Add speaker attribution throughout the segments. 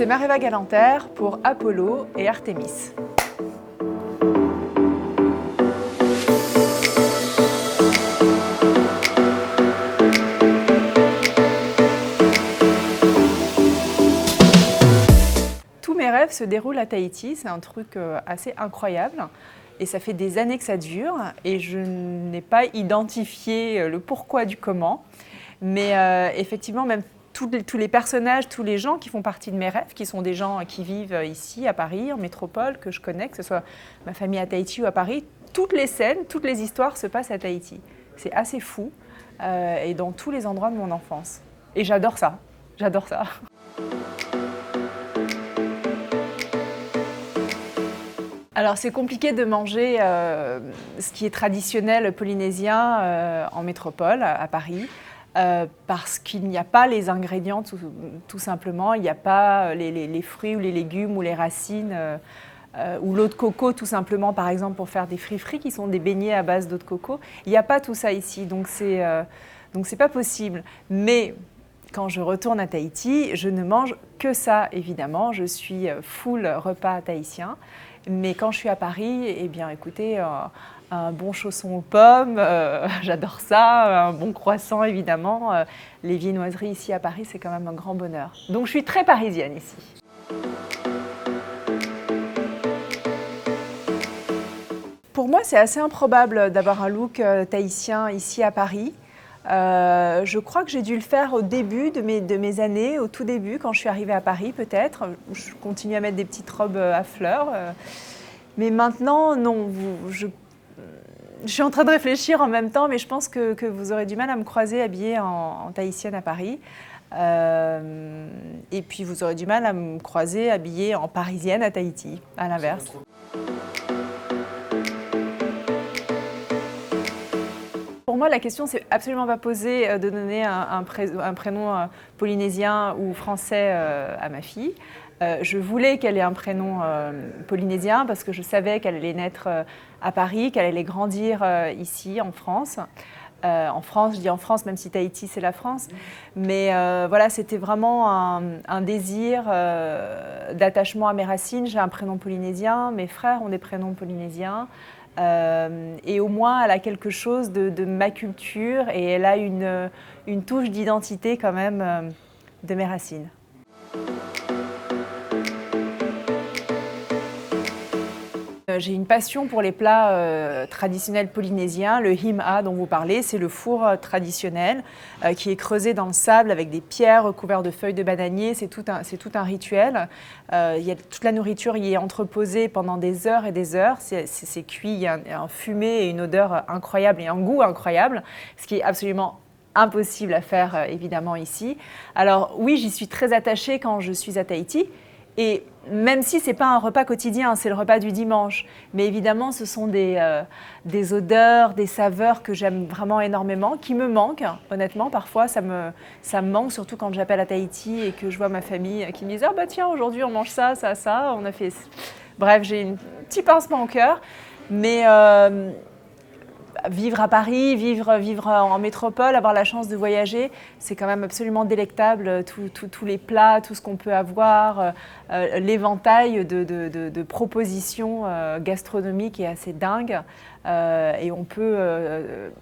Speaker 1: C'est Mareva Galanter pour Apollo et Artémis. Tous mes rêves se déroulent à Tahiti, c'est un truc assez incroyable. Et ça fait des années que ça dure et je n'ai pas identifié le pourquoi du comment. Mais effectivement, même tous les personnages, tous les gens qui font partie de mes rêves, qui sont des gens qui vivent ici à Paris, en métropole, que je connais, que ce soit ma famille à Tahiti ou à Paris, toutes les scènes, toutes les histoires se passent à Tahiti. C'est assez fou et dans tous les endroits de mon enfance. Et j'adore ça, j'adore ça. Alors c'est compliqué de manger ce qui est traditionnel polynésien en métropole, à Paris. Parce qu'il n'y a pas les ingrédients tout simplement, il n'y a pas les fruits ou les légumes ou les racines ou l'eau de coco tout simplement, par exemple pour faire des frits qui sont des beignets à base d'eau de coco. Il n'y a pas tout ça ici, donc c'est pas possible. Mais quand je retourne à Tahiti, je ne mange que ça évidemment, je suis full repas tahitien. Mais quand je suis à Paris, eh bien écoutez, un bon chausson aux pommes, j'adore ça, un bon croissant évidemment. Les viennoiseries ici à Paris, c'est quand même un grand bonheur. Donc je suis très parisienne ici. Pour moi, c'est assez improbable d'avoir un look tahitien ici à Paris. Je crois que j'ai dû le faire au début de mes années, au tout début, quand je suis arrivée à Paris peut-être. Je continue à mettre des petites robes à fleurs. Mais maintenant, non. Je suis en train de réfléchir en même temps, mais je pense que vous aurez du mal à me croiser habillée en tahitienne à Paris. Et puis vous aurez du mal à me croiser habillée en parisienne à Tahiti, à l'inverse. Pour moi, la question, c'est absolument pas posée de donner un prénom polynésien ou français à ma fille. Je voulais qu'elle ait un prénom polynésien parce que je savais qu'elle allait naître à Paris, qu'elle allait grandir ici, en France. En France, je dis en France, même si Tahiti, c'est la France. Mais voilà, c'était vraiment un désir d'attachement à mes racines. J'ai un prénom polynésien, mes frères ont des prénoms polynésiens. Et au moins, elle a quelque chose de ma culture et elle a une touche d'identité quand même de mes racines. J'ai une passion pour les plats traditionnels polynésiens. Le him'a dont vous parlez, c'est le four traditionnel qui est creusé dans le sable avec des pierres recouvertes de feuilles de bananier. C'est tout un rituel. Toute la nourriture y est entreposée pendant des heures et des heures. C'est cuit, il y a un fumé et une odeur incroyable et un goût incroyable, ce qui est absolument impossible à faire évidemment ici. Alors oui, j'y suis très attachée quand je suis à Tahiti. Et même si ce n'est pas un repas quotidien, c'est le repas du dimanche, mais évidemment ce sont des odeurs, des saveurs que j'aime vraiment énormément, qui me manquent, honnêtement, parfois ça me manque, surtout quand j'appelle à Tahiti et que je vois ma famille qui me disent « Ah bah tiens, aujourd'hui on mange ça, ça, ça », on a fait… Bref, j'ai un petit pincement au cœur, mais… Vivre à Paris, vivre en métropole, avoir la chance de voyager, c'est quand même absolument délectable. Tous les plats, tout ce qu'on peut avoir, l'éventail de propositions gastronomiques est assez dingue. Et on peut,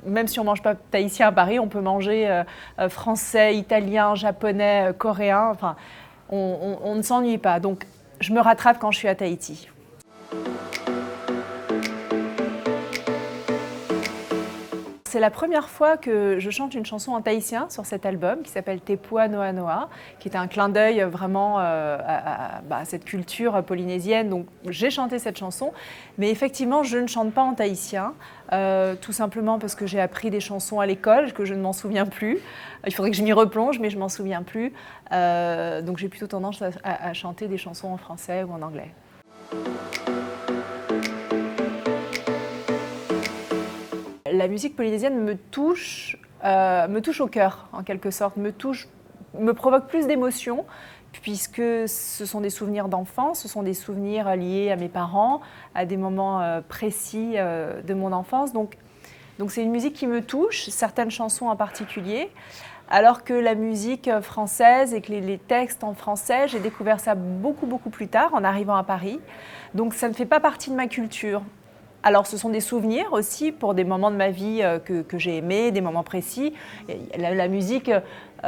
Speaker 1: même si on ne mange pas tahitien à Paris, on peut manger français, italien, japonais, coréen. Enfin, on ne s'ennuie pas. Donc, je me rattrape quand je suis à Tahiti. C'est la première fois que je chante une chanson en tahitien sur cet album qui s'appelle Te Pua Noa Noa, qui est un clin d'œil vraiment à cette culture polynésienne. Donc j'ai chanté cette chanson, mais effectivement je ne chante pas en tahitien, tout simplement parce que j'ai appris des chansons à l'école, que je ne m'en souviens plus. Il faudrait que je m'y replonge, mais je ne m'en souviens plus. Donc j'ai plutôt tendance à chanter des chansons en français ou en anglais. La musique polynésienne me touche au cœur, en quelque sorte, me provoque plus d'émotions, puisque ce sont des souvenirs d'enfance, ce sont des souvenirs liés à mes parents, à des moments précis de mon enfance. Donc c'est une musique qui me touche, certaines chansons en particulier. Alors que la musique française et que les textes en français, j'ai découvert ça beaucoup plus tard en arrivant à Paris. Donc ça ne fait pas partie de ma culture. Alors ce sont des souvenirs aussi pour des moments de ma vie que j'ai aimés, des moments précis. La musique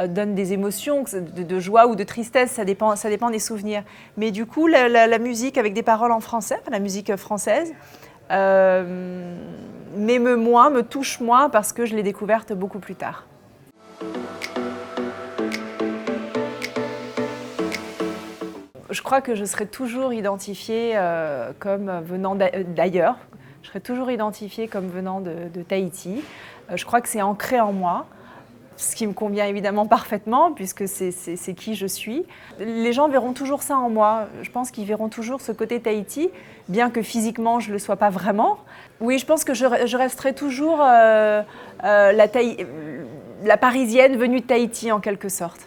Speaker 1: donne des émotions, de joie ou de tristesse, ça dépend des souvenirs. Mais du coup, la musique avec des paroles en français, la musique française, m'émeut moins, me touche moins parce que je l'ai découverte beaucoup plus tard. Je crois que je serai toujours identifiée comme venant d'ailleurs. Je serai toujours identifiée comme venant de Tahiti. Je crois que c'est ancré en moi, ce qui me convient évidemment parfaitement puisque c'est qui je suis. Les gens verront toujours ça en moi. Je pense qu'ils verront toujours ce côté Tahiti, bien que physiquement je ne le sois pas vraiment. Oui, je pense que je resterai toujours la Parisienne venue de Tahiti en quelque sorte.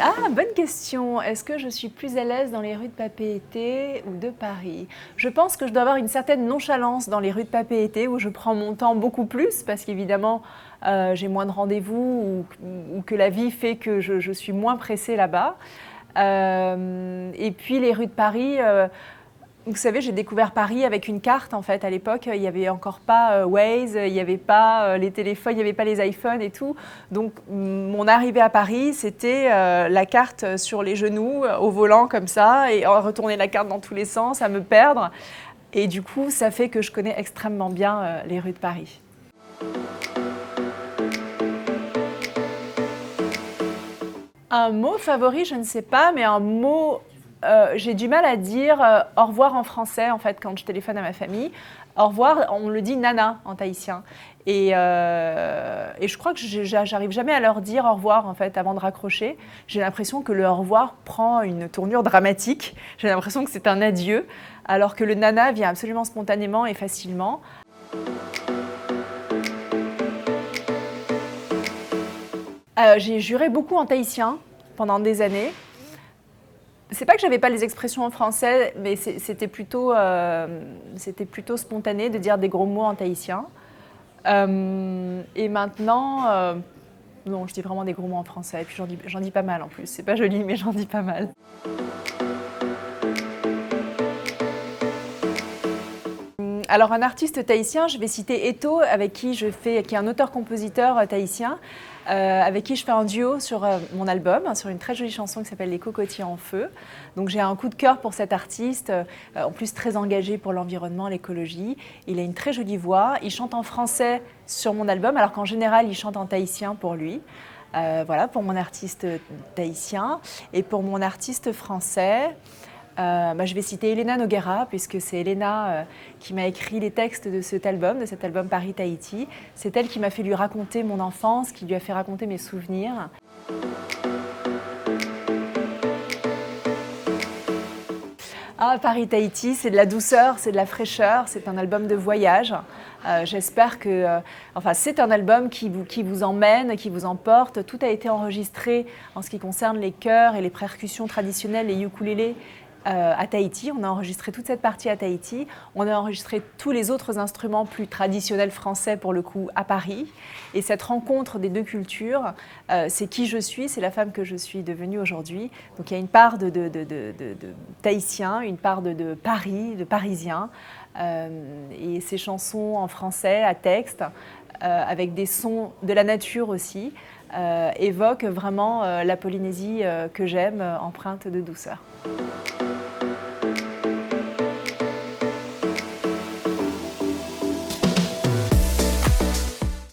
Speaker 1: Ah, bonne question. Est-ce que je suis plus à l'aise dans les rues de Papeete ou de Paris? Je pense que je dois avoir une certaine nonchalance dans les rues de Papeete où je prends mon temps beaucoup plus parce qu'évidemment j'ai moins de rendez-vous ou que la vie fait que je suis moins pressée là-bas. Et puis les rues de Paris, vous savez, j'ai découvert Paris avec une carte en fait. À l'époque, il n'y avait encore pas Waze, il n'y avait pas les téléphones, il n'y avait pas les iPhones et tout. Donc mon arrivée à Paris, c'était la carte sur les genoux, au volant comme ça, et retourner la carte dans tous les sens, à me perdre. Et du coup, ça fait que je connais extrêmement bien les rues de Paris. Un mot favori, je ne sais pas, mais un mot... j'ai du mal à dire au revoir en français, en fait, quand je téléphone à ma famille. Au revoir, on le dit nana en tahitien. Et je crois que j'arrive jamais à leur dire au revoir, en fait, avant de raccrocher. J'ai l'impression que le au revoir prend une tournure dramatique. J'ai l'impression que c'est un adieu, alors que le nana vient absolument spontanément et facilement. J'ai juré beaucoup en tahitien pendant des années. C'est pas que j'avais pas les expressions en français, mais c'était plutôt spontané de dire des gros mots en tahitien. Et maintenant, non, je dis vraiment des gros mots en français. Et puis j'en dis pas mal en plus. C'est pas joli, mais j'en dis pas mal. Alors un artiste tahitien, je vais citer Eto, qui est un auteur-compositeur tahitien, avec qui je fais un duo sur mon album, sur une très jolie chanson qui s'appelle Les cocotiers en feu. Donc j'ai un coup de cœur pour cet artiste, en plus très engagé pour l'environnement, l'écologie. Il a une très jolie voix, il chante en français sur mon album, alors qu'en général il chante en tahitien pour lui. Voilà, pour mon artiste tahitien. Et pour mon artiste français, je vais citer Elena Noguera, puisque c'est Elena qui m'a écrit les textes de cet album Paris-Tahiti. C'est elle qui m'a fait lui raconter mon enfance, qui lui a fait raconter mes souvenirs. Ah, Paris-Tahiti, c'est de la douceur, c'est de la fraîcheur, c'est un album de voyage. J'espère que... c'est un album qui vous emmène, qui vous emporte. Tout a été enregistré en ce qui concerne les chœurs et les percussions traditionnelles, les ukulélés, à Tahiti. On a enregistré toute cette partie à Tahiti. On a enregistré tous les autres instruments plus traditionnels français, pour le coup, à Paris. Et cette rencontre des deux cultures, c'est qui je suis, c'est la femme que je suis devenue aujourd'hui. Donc il y a une part de tahitien, une part de Paris, de parisien. Et ces chansons en français, à texte, avec des sons de la nature aussi, évoquent vraiment la Polynésie que j'aime, empreinte de douceur.